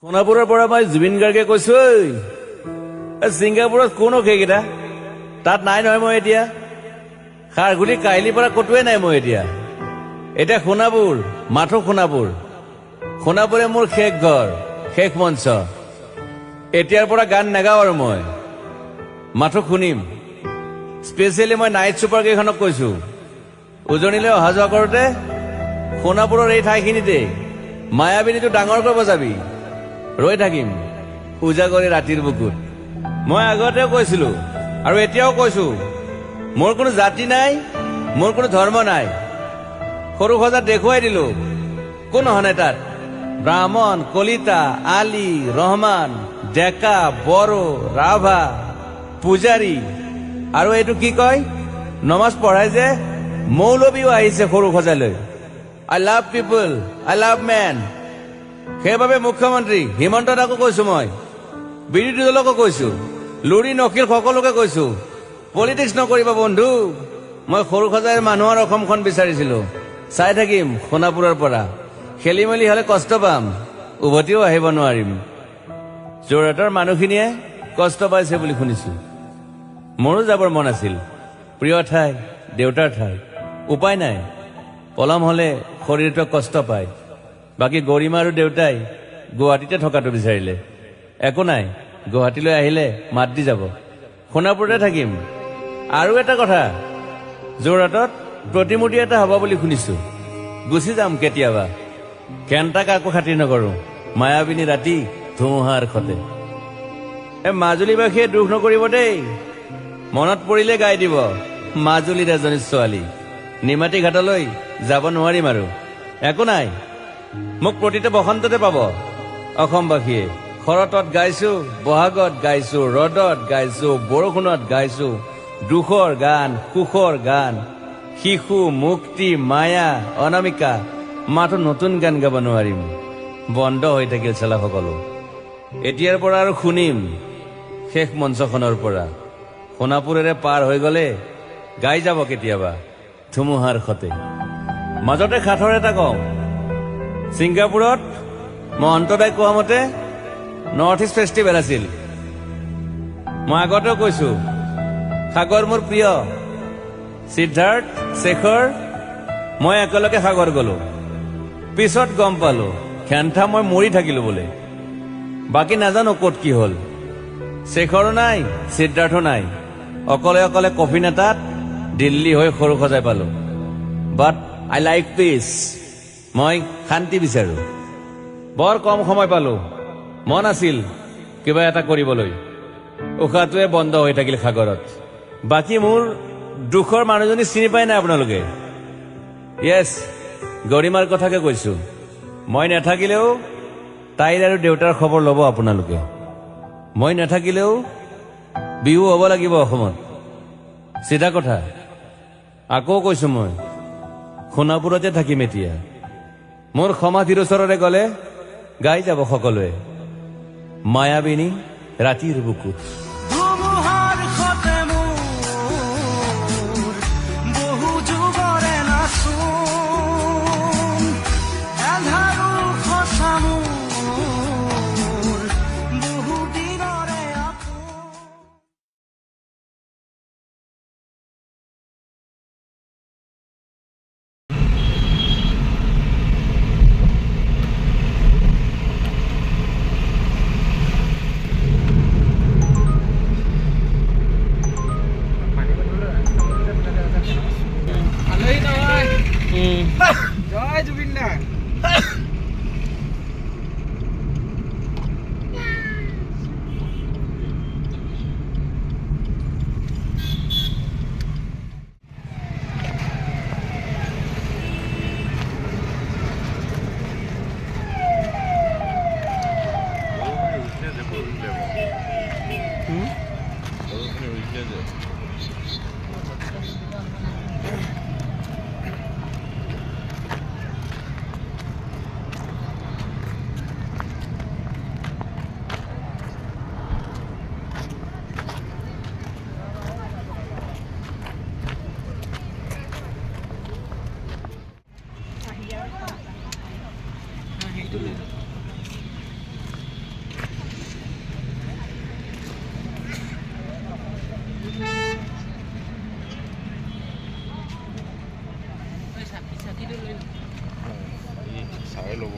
সোণাপুৰৰ পৰা মই জুবিন গাৰ্গে কৈছো ছিংগাপুৰত কোন সেইকেইটা তাত নাই নহয় মই এতিয়া খাৰঘুলি কাহিলীৰ পৰা কতোৱে নাই মই এতিয়া সোণাপুৰ মাথো সোণাপুৰে মোৰ শেষ ঘৰ শেষ মঞ্চ এতিয়াৰ পৰা গান নাগাওঁ আৰু মই মাথো শুনিম স্পেচিয়েলি মই নাইট ছুপাৰ কেইখনক কৈছো উজনিলৈ অহা যোৱা কৰোঁতে সোণাপুৰৰ এই ঠাইখিনিতে মায়াবিনীটো ডাঙৰকৈ বজাবি ৰৈ থাকিম উজাগৰে ৰাতিৰ বুকুত মই আগতেও কৈছিলো আৰু এতিয়াও কৈছো মোৰ কোনো জাতি নাই মোৰ কোনো ধৰ্ম নাই সৰু সজাত দেখুৱাই দিলো কোন হনে তাত ব্ৰাহ্মণ কলিতা আলী ৰহমান ডেকা বড়ো ৰাভা পূজাৰী আৰু এইটো কি কয় নমাজ পঢ়াই যে মৌলবীও আহিছে সৰু সজালৈ I love people I love man সেইবাবে মুখ্যমন্ত্ৰী হিমন্ত দাকো কৈছো মই বিৰোধী দলকো কৈছো লুৰি নকিল সকলোকে কৈছো পলিটিক্স নকৰিবা বন্ধু মই সৰু সজাইৰ মানুহৰ অসমখন বিচাৰিছিলো চাই থাকিম সোণাপুৰৰ পৰা খেলি মেলি হলে কষ্ট পাম উভতিও আহিব নোৱাৰিম যোৰহাটৰ মানুহখিনিয়ে কষ্ট পাইছে বুলি শুনিছো মোৰো যাবৰ মন আছিল প্ৰিয় ঠাই দেউতাৰ ঠাই উপায় নাই পলম হলে শৰীৰটো কষ্ট পায় বাকী গৰিমা আৰু দেউতাই গুৱাহাটীতে থকাটো বিচাৰিলে একো নাই গুৱাহাটীলৈ আহিলে মাত দি যাব সোণাপুৰতে থাকিম আৰু এটা কথা যোৰহাটত প্ৰতিমূৰ্তি এটা হ'ব বুলি শুনিছো গুচি যাম কেতিয়াবা কেণ্টা কাকো খাতিৰ নকৰো মায়াবিনী ৰাতি ধুমুহাৰ খতে মাজুলীবাসীয়ে দুখ নকৰিব দেই মনত পৰিলে গাই দিব মাজুলীৰ এজনী ছোৱালী নিমাতী ঘাটলৈ যাব নোৱাৰিম আৰু একো নাই মোক প্ৰতিটো বসন্ততে পাব অসমবাসীয়ে শৰতত গাইছো বহাগত গাইছো ৰদত গাইছো বৰষুণত গাইছো দুখৰ গান সুখৰ গান শিশু মুক্তি মায়া অনামিকা মাথো নতুন গান গাব নোৱাৰিম বন্ধ হৈ থাকিল চেলা সকলো এতিয়াৰ পৰা আৰু শুনিম শেষ মঞ্চখনৰ পৰা সোণাপুৰেৰে পাৰ হৈ গলে গাই যাব কেতিয়াবা ধুমুহাৰ খতে মাজতে সাঁথৰ এটা কওঁ ছিংগাপুৰত মহন্তদাই কোৱা মতে নৰ্থ ইষ্ট ফেষ্টিভেল আছিল মই আগতেও কৈছো সাগৰ মোৰ প্ৰিয় সিদ্ধাৰ্থ শেখৰ মই একেলগে সাগৰ গলো পিছত গম পালো খেন্থা মই মৰি থাকিলো বোলে বাকী নাজানো ক'ত কি হল শেখৰো নাই সিদ্ধাৰ্থো নাই অকলে অকলে কফি নেতাত দিল্লী হৈ সৰু সজাই পালো বাট আই লাইক পিচ মই শান্তি বিচাৰো বৰ কম সময় পালো মন আছিল কিবা এটা কৰিবলৈ উশাহটোৱে বন্ধ হৈ থাকিল সাগৰত বাকী মোৰ দুখৰ মানুহজনী চিনি পাই নাই আপোনালোকে য়েছ গৰিমাৰ কথাকে কৈছো মই নাথাকিলেও তাইৰ আৰু দেউতাৰ খবৰ ল'ব আপোনালোকে মই নাথাকিলেও বিহু হ'ব লাগিব অসমত চিধা কথা আকৌ কৈছো মই সোণাপুৰতে থাকিম এতিয়া মোৰ সমাধিৰ ওচৰৰে গলে গাই যাব সকলোৱে মায়াবিনী ৰাতিৰ বুকুত চাই ল'ব